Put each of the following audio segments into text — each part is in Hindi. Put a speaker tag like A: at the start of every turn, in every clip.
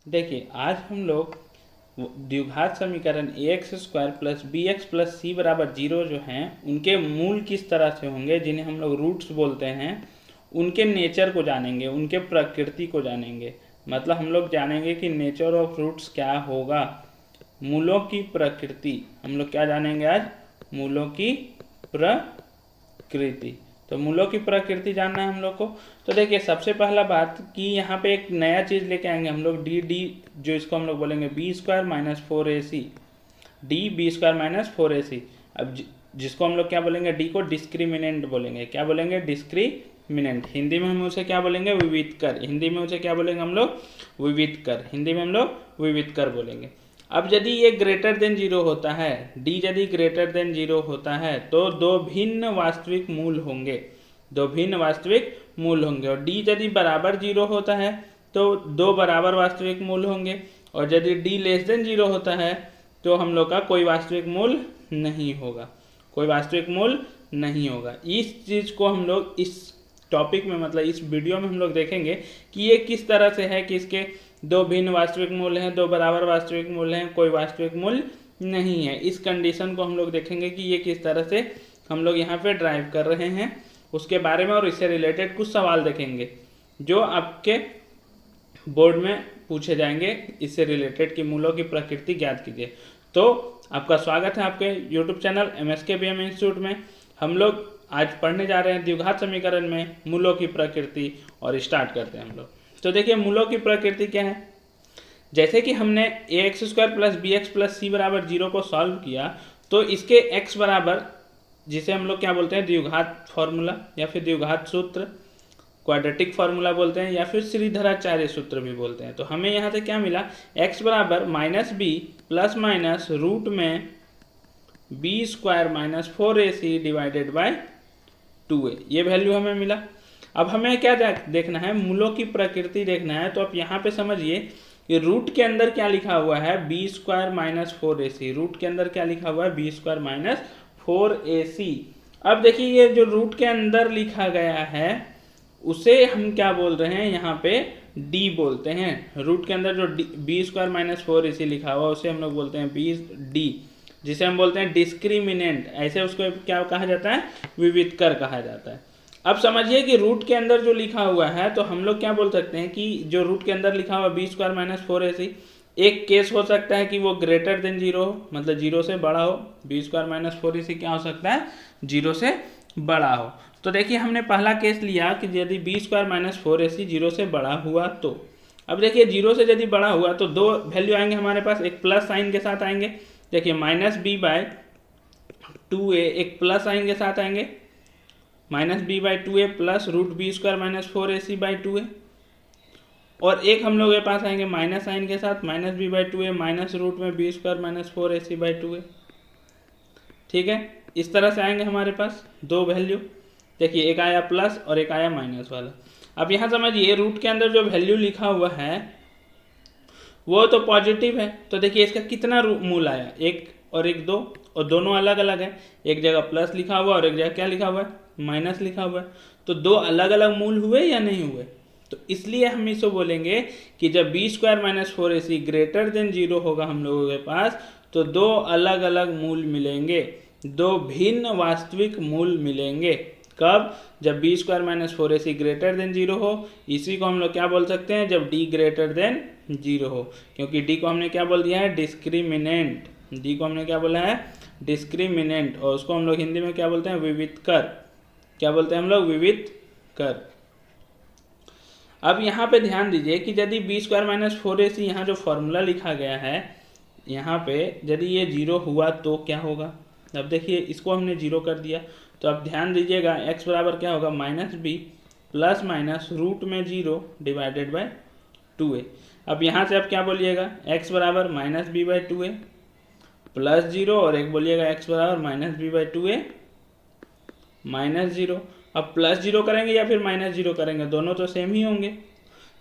A: देखिए आज हम लोग द्विघात समीकरण ax² plus bx plus c बराबर 0 जो हैं उनके मूल किस तरह से होंगे, जिन्हें हम लोग रूट्स बोलते हैं, उनके नेचर को जानेंगे, उनके प्रकृति को जानेंगे। मतलब हम लोग जानेंगे कि नेचर ऑफ रूट्स क्या होगा, मूलों की प्रकृति। हम लोग क्या जानेंगे आज? मूलों की प्रकृति। तो मूलों की प्रकृति जानना है हम लोग को। तो देखिए सबसे पहला बात कि यहाँ पे एक नया चीज़ लेके आएंगे हम लोग, डी जो इसको हम लोग बोलेंगे b² minus 4ac, b² minus 4ac। अब जिसको हम लोग क्या बोलेंगे? डी को डिस्क्रिमिनेंट बोलेंगे। क्या बोलेंगे? डिस्क्रिमिनेंट। हिंदी में हम उसे क्या बोलेंगे? विविधकर। हिंदी में उसे क्या बोलेंगे हम लोग? विविधकर। हिंदी में हम लोग विविधकर बोलेंगे। अब यदि ये ग्रेटर देन 0 होता है, डी यदि ग्रेटर देन 0 होता है तो दो भिन्न वास्तविक मूल होंगे, दो भिन्न वास्तविक मूल होंगे। और डी यदि बराबर 0 होता है तो दो बराबर वास्तविक मूल होंगे। और यदि डी लेस देन 0 होता है तो हम लोग का कोई वास्तविक मूल नहीं होगा, कोई वास्तविक मूल नहीं होगा। इस चीज़ को हम लोग इस टॉपिक में, मतलब इस वीडियो में हम लोग देखेंगे कि ये किस तरह से है कि इसके दो भिन्न वास्तविक मूल हैं, दो बराबर वास्तविक मूल हैं, कोई वास्तविक मूल नहीं है। इस कंडीशन को हम लोग देखेंगे कि ये किस तरह से हम लोग यहाँ पे ड्राइव कर रहे हैं उसके बारे में, और इससे रिलेटेड कुछ सवाल देखेंगे जो आपके बोर्ड में पूछे जाएंगे इससे रिलेटेड कि मूलों की प्रकृति ज्ञात कीजिए। तो आपका स्वागत है आपके YouTube चैनल MSKBM इंस्टीट्यूट में। हम लोग आज पढ़ने जा रहे हैं द्विघात समीकरण में मूलों की प्रकृति, और स्टार्ट करते हैं हम लोग। तो देखिए मूलों की प्रकृति क्या है। जैसे कि हमने ax² plus bx plus c बराबर 0 को सॉल्व किया, तो इसके x बराबर, जिसे हम लोग क्या बोलते हैं? द्विघात फॉर्मूला या फिर द्विघात सूत्र, क्वाड्रेटिक फार्मूला बोलते हैं, या फिर श्रीधराचार्य सूत्र भी बोलते हैं। तो हमें यहाँ से क्या मिला? x बराबर minus B plus minus root में b² minus 4ac divided by 2a, ये वैल्यू हमें मिला। अब हमें क्या देखना है? मूलों की प्रकृति देखना है। तो आप यहाँ पे समझिए कि रूट के अंदर क्या लिखा हुआ है? b² minus 4ac। रूट के अंदर क्या लिखा हुआ है? b² minus 4ac। अब देखिए ये जो रूट के अंदर लिखा गया है उसे हम क्या बोल रहे हैं? यहाँ पे d बोलते हैं। रूट के अंदर जो b² माइनस 4ac लिखा हुआ उसे हम लोग बोलते हैं d, जिसे हम बोलते हैं डिस्क्रिमिनेंट। ऐसे उसको क्या कहा जाता है? विविधकर कहा जाता है। अब समझिए कि रूट के अंदर जो लिखा हुआ है, तो हम लोग क्या बोल सकते हैं कि जो रूट के अंदर लिखा हुआ b² माइनस 4ac, एक केस हो सकता है कि वो ग्रेटर देन 0 हो, मतलब 0 से बड़ा हो। b² माइनस 4ac क्या हो सकता है? 0 से बड़ा हो। तो देखिए हमने पहला केस लिया कि यदि b² माइनस 4ac 0 से बड़ा हुआ तो। अब देखिए 0 से यदि बड़ा हुआ तो दो वैल्यू आएंगे हमारे पास, एक प्लस साइन के साथ आएंगे। देखिए माइनस b बाय 2a एक प्लस साइन के साथ आएंगे, minus b by 2a plus root b² minus 4ac by 2a। और एक हम लोग के पास आएंगे माइनस साइन के साथ, minus b by 2a minus root में b² minus 4ac by 2a। ठीक है, इस तरह से आएंगे हमारे पास दो वैल्यू। देखिए एक आया प्लस और एक आया माइनस वाला। अब यहाँ समझिए रूट के अंदर जो वैल्यू लिखा हुआ है वो तो पॉजिटिव है। तो देखिए इसका कितना मूल आया? एक और एक दो, और दोनों अलग अलग है। एक जगह प्लस लिखा हुआ और एक जगह क्या लिखा हुआ है? माइनस लिखा हुआ है। तो दो अलग अलग मूल हुए या नहीं हुए? तो इसलिए हम इसको बोलेंगे कि जब b² minus 4ac greater than 0 होगा हम लोगों के पास, तो दो अलग अलग मूल मिलेंगे, दो भिन्न वास्तविक मूल मिलेंगे। कब? जब b² minus 4ac greater than 0 हो। इसी को हम लोग क्या बोल सकते हैं? जब d ग्रेटर देन 0 हो, क्योंकि d को हमने क्या बोल दिया है? डिस्क्रिमिनेंट। d को हमने क्या बोला है? डिस्क्रिमिनेंट। और उसको हम लोग हिंदी में क्या बोलते हैं? विविधकर। क्या बोलते हैं हम लोग? विविधकर। अब यहाँ पे ध्यान दीजिए कि यदि b² माइनस 4ac यहाँ जो फॉर्मूला लिखा गया है, यहाँ पे यदि ये 0 हुआ तो क्या होगा? अब देखिए इसको हमने 0 कर दिया, तो अब ध्यान दीजिएगा x बराबर क्या होगा? Minus b plus minus root में 0 डिवाइडेड बाय 2a। अब यहाँ से आप क्या बोलिएगा? x बराबर minus b by 2a plus 0, और एक बोलिएगा x बराबर minus b by 2a minus 0। अब प्लस 0 करेंगे या फिर माइनस 0 करेंगे, दोनों तो सेम ही होंगे।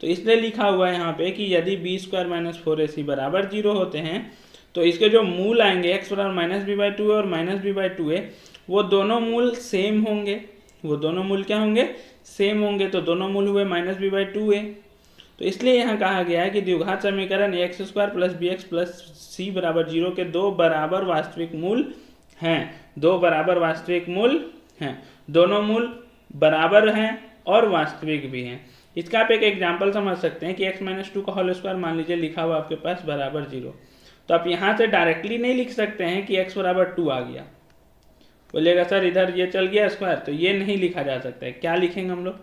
A: तो इसलिए लिखा हुआ है यहाँ पे कि यदि b² माइनस 4ac बराबर 0 होते हैं तो इसके जो मूल आएंगे x बराबर माइनस b बाई 2a और माइनस b बाई 2a, वो दोनों मूल सेम होंगे। वो दोनों मूल क्या होंगे? सेम होंगे। तो दोनों मूल हुए माइनस b बाई 2a। तो इसलिए यहाँ कहा गया है कि द्विघात समीकरण ax square plus B X plus C बराबर 0 के दो बराबर वास्तविक मूल हैं। दो बराबर वास्तविक मूल हैं, दोनों मूल बराबर हैं और वास्तविक भी हैं। इसका आप एक एग्जाम्पल समझ सकते हैं कि x माइनस 2 का होल स्क्वायर मान लीजिए लिखा हुआ आपके पास बराबर 0, तो आप यहाँ से डायरेक्टली नहीं लिख सकते हैं कि x बराबर 2 आ गया। बोलिएगा सर इधर ये चल गया स्क्वायर, तो ये नहीं लिखा जा सकता है। क्या लिखेंगे हम लोग,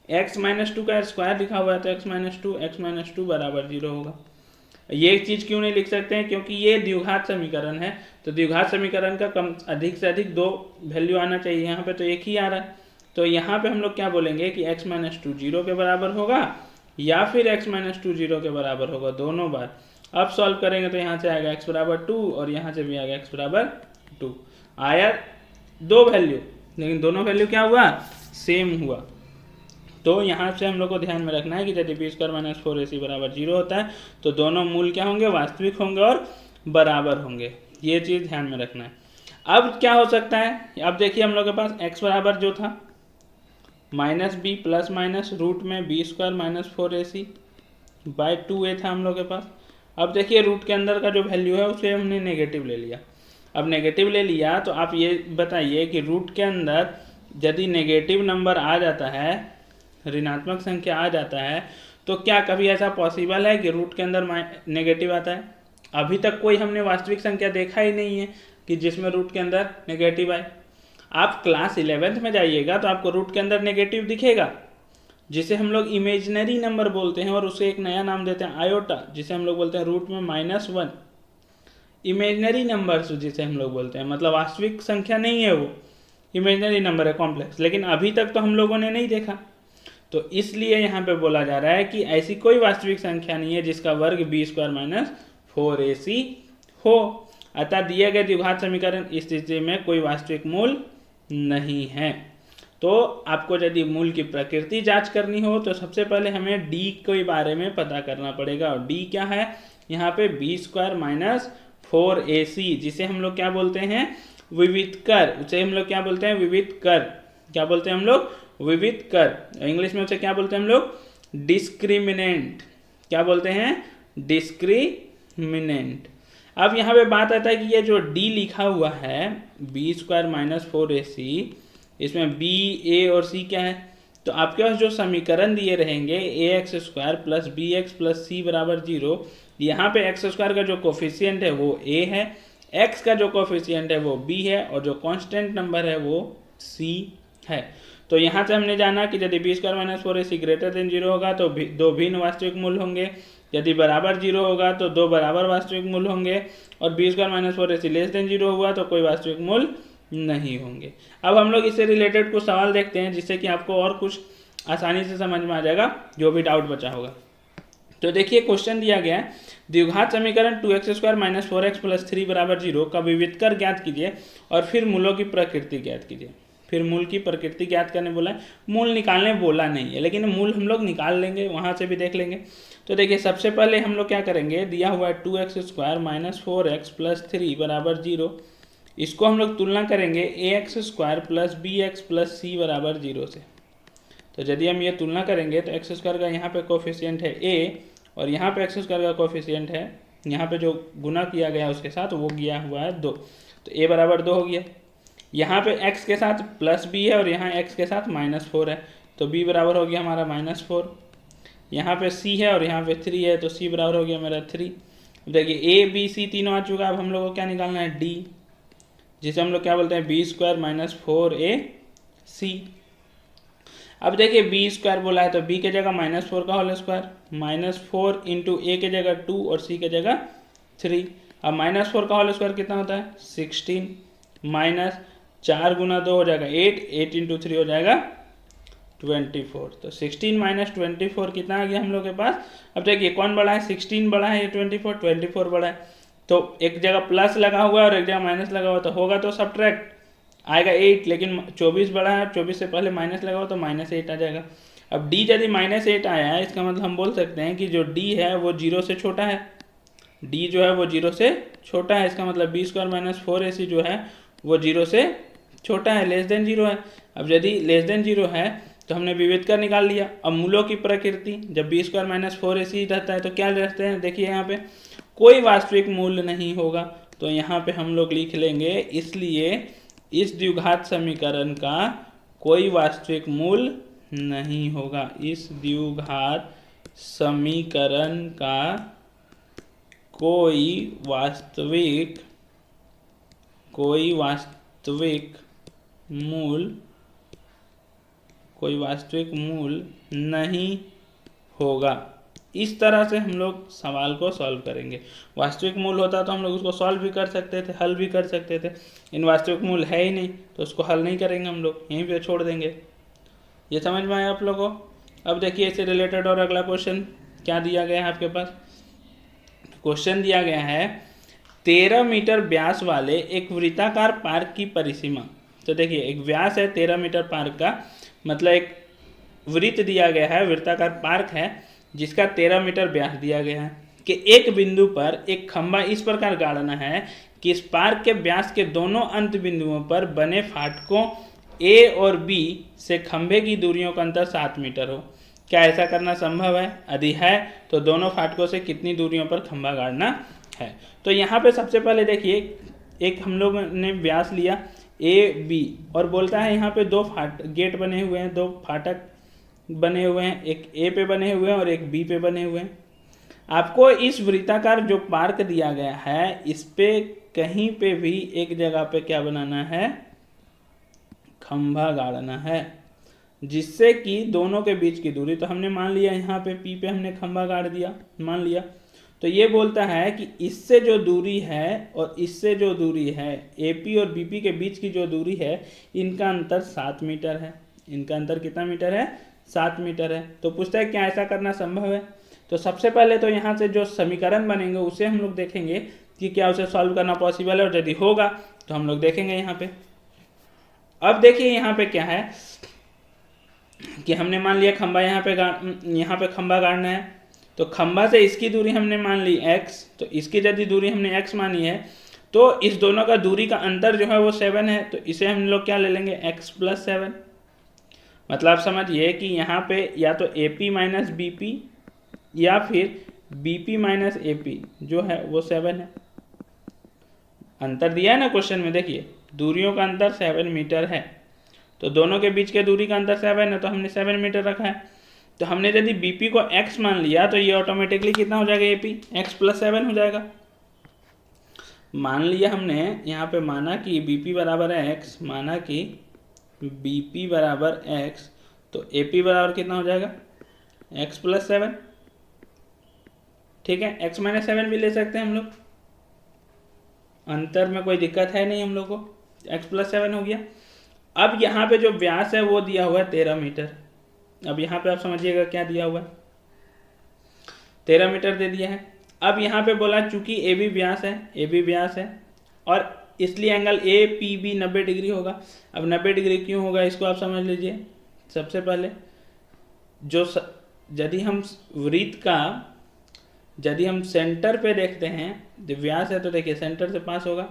A: x माइनस 2 का स्क्वायर लिखा हुआ है तो x माइनस 2 बराबर 0 होगा। ये चीज़ क्यों नहीं लिख सकते हैं, क्योंकि ये द्विघात समीकरण है, तो द्विघात समीकरण का कम अधिक से अधिक 2 वैल्यू आना चाहिए। यहाँ पे तो एक ही आ रहा है, तो यहाँ पे हम लोग क्या बोलेंगे कि x माइनस 2 0 के बराबर होगा या फिर x माइनस 2 0 के बराबर होगा, दोनों बार। अब सॉल्व करेंगे तो यहाँ से आएगा x बराबर 2 और यहाँ से भी आएगा x बराबर 2। आया 2 वैल्यू, लेकिन दोनों वैल्यू क्या हुआ, सेम हुआ। तो यहाँ से हम लोग को ध्यान में रखना है कि यदि बी स्क्वायर माइनस 4ac बराबर 0 होता है तो दोनों मूल क्या होंगे, वास्तविक होंगे और बराबर होंगे। ये चीज़ ध्यान में रखना है। अब क्या हो सकता है, अब देखिए हम लोग के पास x बराबर जो था minus B plus minus root में B square minus 4ac by 2a था हम लोग के पास। अब देखिए रूट के अंदर का जो वैल्यू है उसे हमने नेगेटिव ले लिया। अब नेगेटिव ले लिया तो आप ये बताइए कि रूट के अंदर यदि नेगेटिव नंबर आ जाता है, ऋणात्मक संख्या आ जाता है, तो क्या कभी ऐसा पॉसिबल है कि रूट के अंदर नेगेटिव आता है? अभी तक कोई हमने वास्तविक संख्या देखा ही नहीं है कि जिसमें रूट के अंदर नेगेटिव आए। आप क्लास 11th में जाइएगा तो आपको रूट के अंदर नेगेटिव दिखेगा, जिसे हम लोग इमेजिनरी नंबर बोलते हैं, और उसे एक नया नाम देते हैं आयोटा, जिसे हम लोग बोलते हैं रूट में -1। इमेजिनरी नंबर जिसे हम लोग बोलते हैं, मतलब वास्तविक संख्या नहीं है, वो इमेजिनरी नंबर है, कॉम्प्लेक्स। लेकिन अभी तक तो हम लोगों ने नहीं देखा, तो इसलिए यहाँ पे बोला जा रहा है कि ऐसी कोई वास्तविक संख्या नहीं है जिसका वर्ग बी स्क्वायर माइनस 4ac हो। अतः दिए गए द्विघात समीकरण इस स्थिति में कोई वास्तविक मूल नहीं है। तो आपको यदि मूल की प्रकृति जांच करनी हो तो सबसे पहले हमें डी के बारे में पता करना पड़ेगा, और डी क्या है, यहाँ पे बी स्क्वायर माइनस 4ac, जिसे हम लोग क्या बोलते हैं, विविध कर। उसे हम लोग क्या बोलते हैं, विविध कर। क्या बोलते हैं हम लोग, विविध कर। इंग्लिश में उसे क्या बोलते हैं हम लोग, डिस्क्रिमिनेंट। क्या बोलते हैं, डिस्क्रिमिनेंट। अब यहाँ पे बात आता है कि ये जो डी लिखा हुआ है बी स्क्वायर माइनस 4ac, इसमें बी ए और सी क्या है, तो आपके पास जो समीकरण दिए रहेंगे ax square plus B X plus C बराबर 0, यहाँ पे एक्स स्क्वायर का जो कोफिशियंट है वो a है, x का जो कोफिशियंट है वो b है, और जो कांस्टेंट नंबर है वो c है। तो यहाँ से हमने जाना कि यदि b square minus 4ac greater than 0 होगा तो दो भिन्न वास्तविक मूल होंगे, यदि बराबर 0 होगा तो दो बराबर वास्तविक मूल होंगे, और b square minus 4ac less than 0 हुआ तो कोई वास्तविक मूल नहीं होंगे। अब हम लोग इससे रिलेटेड कुछ सवाल देखते हैं जिससे कि आपको और कुछ आसानी से समझ में आ जाएगा जो भी डाउट बचा होगा। तो देखिए क्वेश्चन दिया गया है, द्विघात समीकरण 2x square minus 4x plus 3 बराबर 0 का विविध कर ज्ञात कीजिए और फिर मूलों की प्रकृति ज्ञात कीजिए। फिर मूल की प्रकृति ज्ञात करने बोला है, मूल निकालने बोला नहीं है, लेकिन मूल हम लोग निकाल लेंगे, वहाँ से भी देख लेंगे। तो देखिए सबसे पहले हम लोग क्या करेंगे, दिया हुआ है 2x square minus 4x plus 3 बराबर 0, इसको हम लोग तुलना करेंगे ax square plus B X plus C बराबर 0 से। तो यदि हम ये तुलना करेंगे तो एक्स स्क्वायर का यहाँ पे कोफिशियंट है a, और यहाँ पे एक्स स्क्वायर का कोफिशियंट है, यहाँ पे जो गुना किया गया है उसके साथ वो गया हुआ है 2, तो a बराबर 2 हो गया। यहाँ पे x के साथ प्लस b है और यहाँ x के साथ -4 है, तो b बराबर हो गया हमारा -4। यहाँ पे c है और यहाँ पे 3 है, तो c बराबर हो गया मेरा 3। देखिए a b c तीनों आ चुका। अब हम लोग को क्या निकालना है, d, जिसे हम लोग क्या बोलते हैं, बी स्क्वायर माइनस 4ac। अब देखिए बी स्क्वायर बोला है तो b के जगह -4 का होल स्क्वायर, -4 इंटू a के जगह 2 और c के जगह 3। अब -4 का होल स्क्वायर कितना होता है, 16, माइनस 4 गुना 2 हो जाएगा 8, 8 इंटू 3 हो जाएगा 24। तो 16 माइनस 24 कितना आ गया हम लोग के पास। अब देखिए कौन बड़ा है, 16 बड़ा है या 24 बड़ा है, तो एक जगह प्लस लगा हुआ है और एक जगह माइनस लगा हुआ, तो होगा तो सब्ट्रैक्ट आएगा 8, लेकिन 24 बड़ा है, 24 से पहले माइनस लगा हुआ तो -8 आ जाएगा। अब d यदि -8 आया है, इसका मतलब हम बोल सकते हैं कि जो d है वो 0 से छोटा है, d जो है वो 0 से छोटा है, इसका मतलब बी स्क्वायर माइनस 4ac जो है वो 0 से छोटा है, लेस देन 0 है। अब यदि लेस देन 0 है तो हमने विविध कर निकाल लिया। अब मूलों की प्रकृति, जब बी स्क्वायर माइनस 4ac रहता है तो क्या रहते हैं, देखिए यहाँ पे कोई वास्तविक मूल्य नहीं होगा, तो यहाँ पे हम लोग लिख लेंगे इसलिए इस द्विघात समीकरण का कोई वास्तविक मूल्य नहीं होगा। इस द्विघात समीकरण का कोई वास्तविक मूल्य नहीं होगा। इस तरह से हम लोग सवाल को सॉल्व करेंगे। वास्तविक मूल्य होता तो हम लोग उसको सॉल्व भी कर सकते थे, हल भी कर सकते थे। इन वास्तविक मूल्य है ही नहीं तो उसको हल नहीं करेंगे, हम लोग यहीं पे छोड़ देंगे। ये समझ में आया आप लोगों को? अब देखिए इससे रिलेटेड और अगला क्वेश्चन क्या दिया गया है आपके पास। क्वेश्चन दिया गया है 13 मीटर व्यास वाले एक वृत्ताकार पार्क की परिसीमा। तो देखिए एक व्यास है 13 मीटर पार्क का, मतलब एक वृत्त दिया गया है, वृत्ताकार पार्क है जिसका 13 मीटर व्यास दिया गया है कि एक बिंदु पर एक खंभा इस प्रकार गाड़ना है कि इस पार्क के व्यास के दोनों अंत बिंदुओं पर बने फाटकों ए और बी से खंभे की दूरियों का अंतर 7 मीटर हो। क्या ऐसा करना संभव है? यदि है तो दोनों फाटकों से कितनी दूरियों पर खंभा गाड़ना है। तो यहाँ पे सबसे पहले देखिए एक हम लोग ने व्यास लिया ए बी और बोलता है यहाँ पे दो गेट बने हुए हैं, दो फाटक बने हुए हैं, एक ए पे बने हुए हैं और एक बी पे बने हुए हैं। आपको इस वृत्ताकार जो पार्क दिया गया है इस पे कहीं पे भी एक जगह पे क्या बनाना है, खंभा गाड़ना है, जिससे कि दोनों के बीच की दूरी, तो हमने मान लिया यहाँ पे पी पे हमने खंभा गाड़ दिया, मान लिया। तो ये बोलता है कि इससे जो दूरी है और इससे जो दूरी है एपी और बीपी के बीच की जो दूरी है इनका अंतर 7 मीटर है। इनका अंतर कितना मीटर है? 7 मीटर है। तो पूछता है क्या ऐसा करना संभव है। तो सबसे पहले तो यहाँ से जो समीकरण बनेंगे उसे हम लोग देखेंगे कि क्या उसे सॉल्व करना पॉसिबल है, और यदि होगा तो हम लोग देखेंगे यहाँ पे। अब देखिए यहाँ पे क्या है कि हमने मान लिया खंभा यहाँ पे खंभा गाड़ना है, तो खंभा से इसकी दूरी हमने मान ली x, तो इसकी यदि दूरी हमने x मानी है तो इस दोनों का दूरी का अंतर जो है वो 7 है, तो इसे हम लोग क्या ले लेंगे x + 7। मतलब समझिए कि यहाँ पे या तो AP माइनस BP या फिर BP माइनस AP जो है वो 7 है। अंतर दिया है ना क्वेश्चन में, देखिए दूरियों का अंतर 7 मीटर है, तो दोनों के बीच के दूरी का अंतर 7 है, तो हमने 7 मीटर रखा है। तो हमने यदि BP को x मान लिया तो ये ऑटोमेटिकली कितना हो जाएगा, AP x + 7 हो जाएगा। मान लिया हमने यहाँ पे माना कि BP बराबर है x, माना कि BP बराबर x, तो AP बराबर कितना हो जाएगा, x + 7। ठीक है, x - 7 भी ले सकते हैं हम लोग, अंतर में कोई दिक्कत है नहीं हम लोग को, x + 7 हो गया। अब यहाँ पे जो व्यास है वो दिया हुआ है 13 मीटर। अब यहाँ पे आप समझिएगा क्या दिया हुआ है, 13 मीटर दे दिया है। अब यहाँ पे बोला चूंकि ए बी व्यास है और इसलिए angle A P B 90 degree होगा। अब 90 डिग्री क्यों होगा इसको आप समझ लीजिए। सबसे पहले यदि हम वृत्त का यदि हम सेंटर पे देखते हैं, जो व्यास है तो देखिए सेंटर से पास होगा,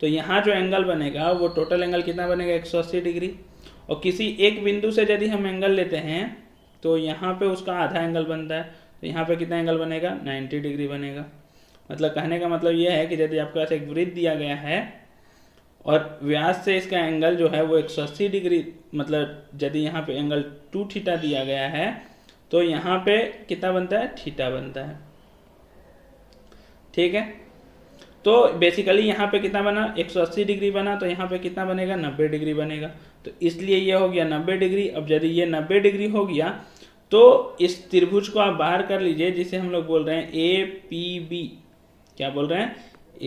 A: तो यहाँ जो एंगल बनेगा वो टोटल एंगल कितना बनेगा, 180 डिग्री। और किसी एक बिंदु से यदि हम एंगल लेते हैं तो यहाँ पे उसका आधा एंगल बनता है, तो यहाँ पे कितना एंगल बनेगा, 90 डिग्री बनेगा। मतलब कहने का मतलब ये है कि यदि आपके पास एक वृत्त दिया गया है और व्यास से इसका एंगल जो है वो 180 डिग्री, मतलब यदि यहाँ पे एंगल 2 थीटा दिया गया है तो यहाँ पे कितना बनता है, थीटा बनता है। ठीक है, तो बेसिकली यहाँ पे कितना बना, 180 डिग्री बना, तो यहाँ पे कितना बनेगा, 90 डिग्री बनेगा। तो इसलिए ये हो गया 90 डिग्री। अब यदि ये 90 डिग्री हो गया तो इस त्रिभुज को आप बाहर कर लीजिए, जिसे हम लोग बोल रहे हैं APB। क्या बोल रहे हैं,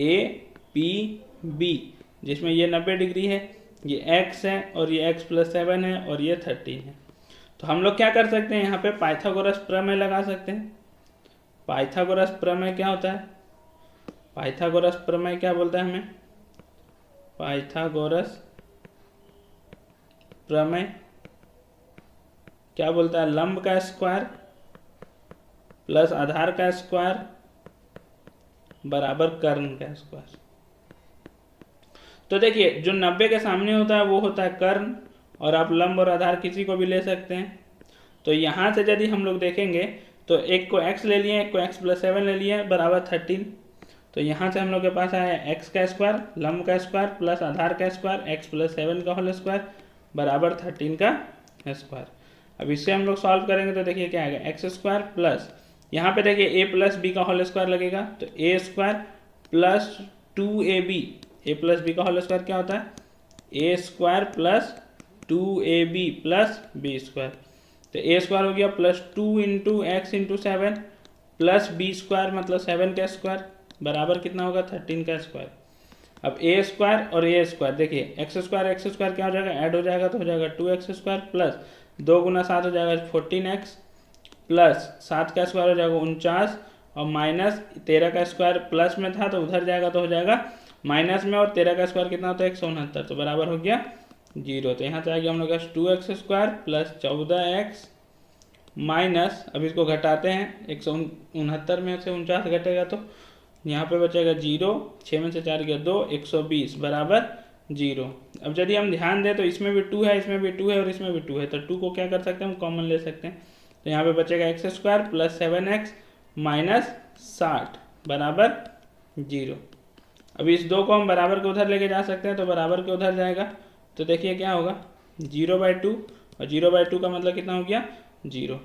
A: APB, जिसमें ये 90 डिग्री है, ये x है और ये x + 7 है और ये 13 है। तो हम लोग क्या कर सकते हैं, यहाँ पे पाइथागोरस प्रमेय लगा सकते हैं। पाइथागोरस प्रमेय क्या होता है, पाइथागोरस प्रमेय क्या बोलता है हमें, पाइथागोरस प्रमेय क्या बोलता है, लंब का स्क्वायर प्लस आधार का स्क्वायर बराबर कर्ण का स्क्वायर। तो देखिए जो 90 के सामने होता है वो होता है कर्ण और आप लंब और आधार किसी को भी ले सकते हैं। तो यहाँ से यदि हम लोग देखेंगे तो एक को x ले लिए, एक को x + 7 ले लिए बराबर 13। तो यहाँ से हम लोग के पास आया x का स्क्वायर, लंब का स्क्वायर प्लस आधार का स्क्वायर, x + 7 का होल स्क्वायर बराबर 13 का स्क्वायर। अब इससे हम लोग सॉल्व करेंगे तो देखिए क्या आएगा, एक्स स्क्वायर प्लस यहाँ पे देखिए a + b का होल स्क्वायर लगेगा, तो a square plus 2ab, a + b का होल स्क्वायर क्या होता है, a square plus 2ab plus b square. तो a स्क्वायर हो गया plus 2 × x × 7 plus b square मतलब 7 का स्क्वायर बराबर कितना होगा, 13 का स्क्वायर। अब a स्क्वायर और a स्क्वायर देखिए, x स्क्वायर क्या हो जाएगा, ऐड हो जाएगा तो हो जाएगा 2x स्क्वायर प्लस 2 × 7 हो जाएगा 14x प्लस 7 का स्क्वायर हो जाएगा 49 और माइनस 13 का स्क्वायर प्लस में था तो उधर जाएगा तो हो जाएगा माइनस में, और 13 का स्क्वायर कितना होता है 169, तो बराबर हो गया 0। तो यहाँ से आ गया हम लोग का 2x square plus 14x minus, अब इसको घटाते हैं 169 में से 49 घटेगा तो यहाँ पे बचेगा 0, 6 में से 4 गया 2, 120 बराबर 0। अब यदि हम ध्यान दें तो इसमें भी 2 है, इसमें भी 2 है और इसमें भी 2 है, तो 2 को क्या कर सकते हैं हम कॉमन ले सकते हैं। तो यहाँ पे बचेगा x square plus 7x minus 60 बराबर 0। अब इस 2 को हम बराबर के उधर लेके जा सकते हैं, तो बराबर के उधर जाएगा तो देखिए क्या होगा 0/2, और 0/2 का मतलब कितना हो गया 0।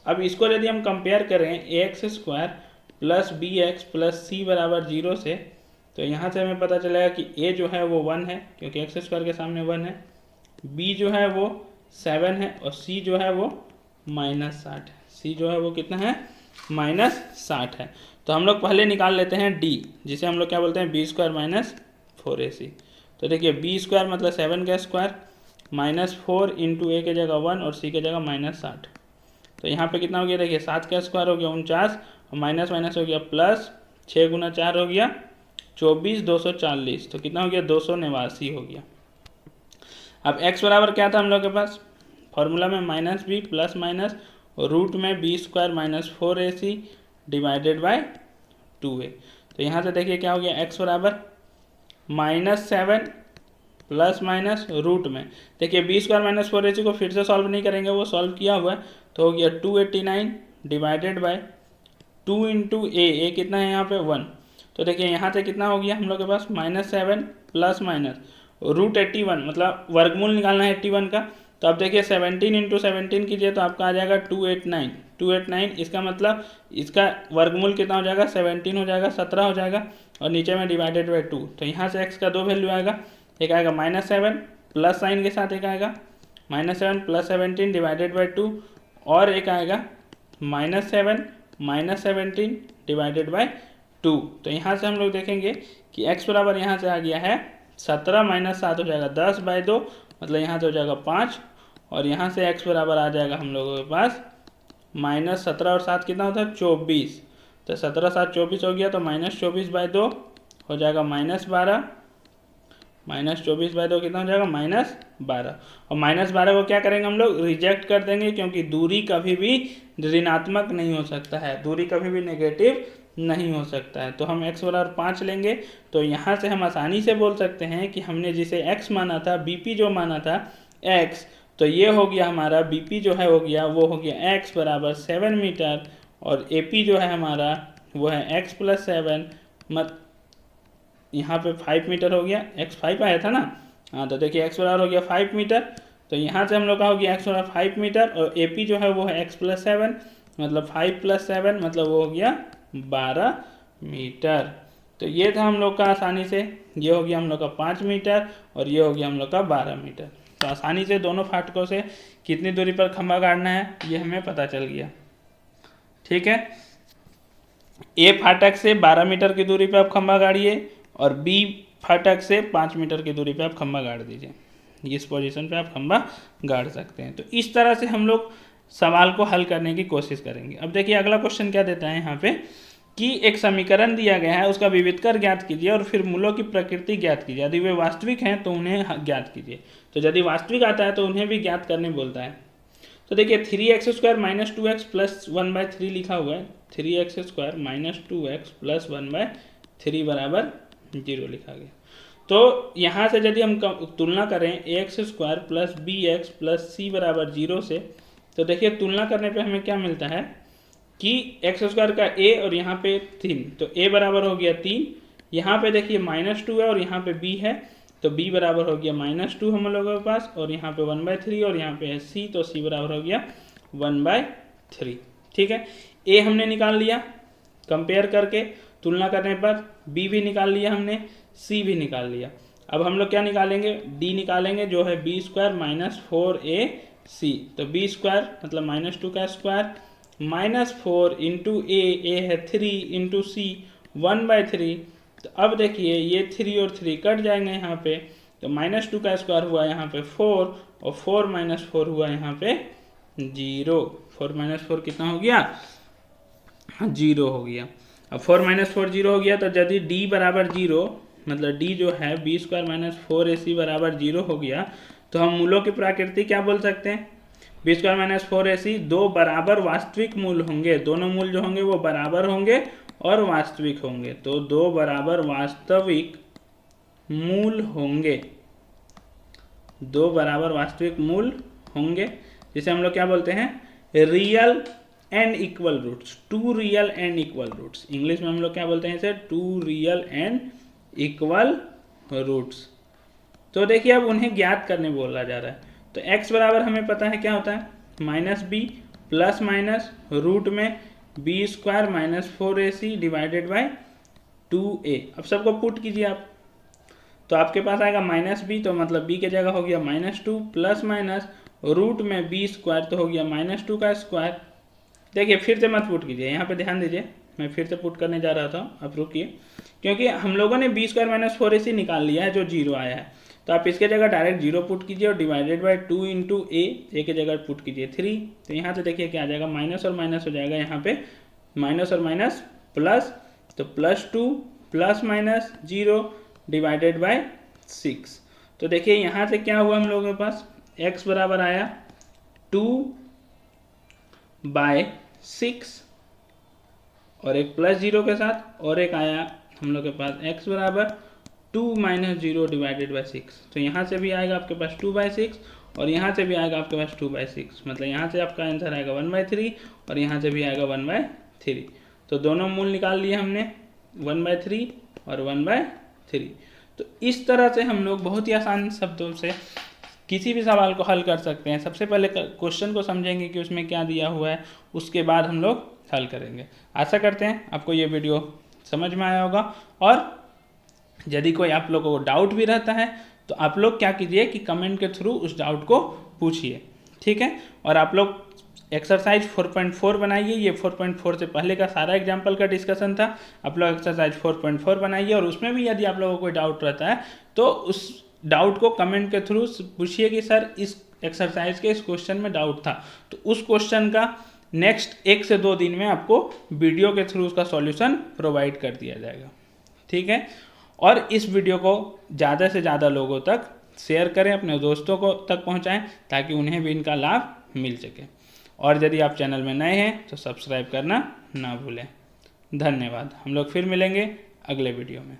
A: अब इसको यदि हम कंपेयर करें ax square plus bx plus c बराबर 0 से, तो यहाँ से हमें पता चलेगा कि a जो है वो 1 है क्योंकि x स्क्वायर के सामने 1 है, b जो है वो 7 है और c जो है वो -60 है। c जो है वो कितना है -60 है। तो हम लोग पहले निकाल लेते हैं d, जिसे हम लोग क्या बोलते हैं b स्क्वायर माइनस 4ac। तो देखिए b स्क्वायर मतलब 7 का स्क्वायर माइनस 4 इंटू a की जगह 1 और c की जगह -60। तो यहाँ पे कितना हो गया देखिए 7 का स्क्वायर हो गया 49 और माइनस माइनस हो गया प्लस, 6 × 4 हो गया 24, 240, तो कितना हो गया 289 हो गया। अब x बराबर क्या था हम लोग के पास, फॉर्मूला में -b प्लस माइनस रूट में b square minus 4ac divided by 2a। तो यहाँ से देखिए क्या हो गया x बराबर -7 प्लस माइनस रूट में, देखिए b स्क्वायर माइनस 4ac को फिर से सॉल्व नहीं करेंगे, वो सॉल्व किया हुआ है, तो हो गया 289 डिवाइडेड बाय 2 × a कितना है यहाँ पे 1। तो देखिए यहाँ से कितना हो गया हम लोग के पास -7 प्लस माइनस रूट 81 मतलब वर्गमूल निकालना है 81 का। तो अब देखिए 17 × 17 कीजिए तो आपका आ जाएगा 289। इसका मतलब इसका वर्गमूल कितना हो जाएगा 17 हो जाएगा, 17 हो जाएगा और नीचे में डिवाइडेड बाय 2। तो यहाँ से x का 2 वैल्यू आएगा, एक आएगा -7 प्लस साइन के साथ, एक आएगा -7 प्लस 17 डिवाइडेड बाय 2 और एक आएगा -7 माइनस 17 डिवाइडेड बाय 2। तो यहाँ से हम लोग देखेंगे कि x बराबर यहाँ से आ गया है 17 माइनस 7 हो जाएगा 10/2 मतलब यहाँ से हो जाएगा 5, और यहाँ से x बराबर आ जाएगा हम लोगों के पास -17 और 7 कितना होता है 24। तो 17 7 24 हो गया, तो -24/2 हो जाएगा -12, -24/2 कितना हो जाएगा -12, और -12 को क्या करेंगे हम लोग रिजेक्ट कर देंगे क्योंकि दूरी कभी भी ऋणात्मक नहीं हो सकता है, दूरी कभी भी नेगेटिव नहीं हो सकता है। तो हम x बराबर 5 लेंगे, तो यहाँ से हम आसानी से बोल सकते हैं कि हमने जिसे x माना था, bp जो माना था x, तो ये हो गया हमारा bp जो है हो गया वो हो गया x बराबर 7 मीटर, और ap जो है हमारा वो है x + 7 मत यहाँ पे 5 मीटर हो गया, x 5 आया था ना, हाँ तो देखिए x बराबर हो गया 5 मीटर। तो यहाँ से हम लोग का हो गया x बराबर 5 मीटर और AP जो है वो है x + 7 मतलब 5 + 7 मतलब वो हो गया 12 मीटर। तो ये था हम लोग का आसानी से, ये हो गया हम लोग का 5 मीटर और ये हो गया हम लोग का 12 मीटर। तो आसानी से दोनों फाटकों से कितनी दूरी पर खंभा गाड़ना है ये हमें पता चल गया। ठीक है, A फाटक से 12 मीटर की दूरी पर आप खंभा गाड़िए और B फाटक से 5 मीटर की दूरी पे आप खंभा गाड़ दीजिए, इस पोजीशन पे आप खंभा गाड़ सकते हैं। तो इस तरह से हम लोग सवाल को हल करने की कोशिश करेंगे। अब देखिए अगला क्वेश्चन क्या देता है यहाँ पे कि एक समीकरण दिया गया है, उसका विविधकर ज्ञात कीजिए और फिर मूलों की प्रकृति ज्ञात कीजिए, यदि वे वास्तविक हैं तो उन्हें ज्ञात कीजिए। तो यदि वास्तविक आता है तो उन्हें भी ज्ञात करने बोलता है। तो देखिए 3x square minus 2x plus 1/3 लिखा हुआ है, 3x square minus 2x plus 1/3 बराबर 0 लिखा गया। तो यहाँ से यदि हम तुलना करें X square plus B X plus C बराबर 0 से, तो देखिए तुलना करने पे हमें क्या मिलता है कि एक्स स्क्वायर का ए और यहाँ पे 3, तो ए बराबर हो गया 3, यहाँ पे देखिए -2 है और यहाँ पे बी है, तो बी बराबर हो गया -2 हम लोगों के पास, और यहाँ पे 1/3 और यहाँ पे है सी, तो सी बराबर हो गया 1/3। ठीक है, ए हमने निकाल लिया कंपेयर करके तुलना करने पर, बी भी निकाल लिया हमने, सी भी निकाल लिया। अब हम लोग क्या निकालेंगे, डी निकालेंगे जो है बी स्क्वायर माइनस 4ac, तो बी स्क्वायर मतलब -2 का स्क्वायर -4 इंटू ए है 3 इंटू सी 1/3। तो अब देखिए ये 3 और 3 कट जाएंगे यहाँ पे, तो -2 का स्क्वायर हुआ यहाँ पे 4 और 4 - 4 हुआ यहाँ पे 0। 4 - 4 कितना हो गया, 0 हो गया। अब 4 - 4 0 हो गया, तो यदि d बराबर 0 मतलब d जो है बी स्क्वायर माइनस 4ac बराबर 0 हो गया, तो हम मूलों की प्रकृति क्या बोल सकते हैं, बी स्क्वायर माइनस 4ac दो बराबर वास्तविक मूल होंगे, दोनों मूल जो होंगे वो बराबर होंगे और वास्तविक होंगे, तो दो बराबर वास्तविक मूल होंगे, दो बराबर वास्तविक मूल होंगे, जिसे हम लोग क्या बोलते हैं, real and equal roots, two real and equal roots. English में हम लोग क्या बोलते हैं इसे, two real and equal roots. तो देखिए अब उन्हें ज्ञात करने बोला जा रहा है, तो x बराबर हमें पता है क्या होता है, -b प्लस माइनस रूट में B square minus 4ac divided by 2a। अब सबको पुट कीजिए आप, तो आपके पास आएगा -b, तो मतलब b के जगह हो गया -2 प्लस माइनस रूट में बी स्क्वायर, तो हो गया -2 का स्क्वायर। देखिए फिर से मत पुट कीजिए, यहाँ पे ध्यान दीजिए, मैं फिर से पुट करने जा रहा था, आप रुकिए, क्योंकि हम लोगों ने बी स्क्वायर माइनस 4ac निकाल लिया है जो 0 आया है, तो आप इसके जगह डायरेक्ट 0 पुट कीजिए और डिवाइडेड बाई 2 इंटू ए के जगह पुट कीजिए 3, तो यहाँ से देखिए क्या आ जाएगा, माइनस और माइनस हो जाएगा, यहाँ पे माइनस और माइनस प्लस, तो +2 प्लस माइनस 0 डिवाइडेड बाई 6। तो देखिए यहाँ से क्या हुआ हम लोगों के पास, x बराबर आया 2/6 और एक +0 के साथ, और एक आया हम लोग के पास x बराबर 2 - 0 डिवाइडेड बाई 6। तो यहाँ से भी आएगा आपके पास 2/6 और यहाँ से भी आएगा आपके पास 2/6, मतलब यहाँ से आपका आंसर आएगा 1/3 और यहाँ से भी आएगा 1/3। तो दोनों मूल निकाल लिए हमने, 1/3 और 1/3। तो इस तरह से हम लोग बहुत ही आसान शब्दों से किसी भी सवाल को हल कर सकते हैं। सबसे पहले क्वेश्चन को समझेंगे कि उसमें क्या दिया हुआ है, उसके बाद हम लोग हल करेंगे। आशा करते हैं आपको ये वीडियो समझ में आया होगा, और यदि कोई आप लोगों को डाउट भी रहता है तो आप लोग क्या कीजिए कि कमेंट के थ्रू उस डाउट को पूछिए, ठीक है। और आप लोग एक्सरसाइज 4.4 बनाइए, ये 4.4 से पहले का सारा एग्जाम्पल का डिस्कशन था, आप लोग एक्सरसाइज 4.4 बनाइए, और उसमें भी यदि आप लोगों को कोई डाउट रहता है तो उस डाउट को कमेंट के थ्रू पूछिए कि सर इस एक्सरसाइज के इस क्वेश्चन में डाउट था, तो उस क्वेश्चन का नेक्स्ट 1 से 2 दिन में आपको वीडियो के थ्रू उसका सॉल्यूशन प्रोवाइड कर दिया जाएगा, ठीक है। और इस वीडियो को ज़्यादा से ज़्यादा लोगों तक शेयर करें, अपने दोस्तों को तक पहुंचाएं, ताकि उन्हें भी इनका लाभ मिल सके। और यदि आप चैनल में नए हैं तो सब्सक्राइब करना ना भूलें। धन्यवाद, हम लोग फिर मिलेंगे अगले वीडियो में।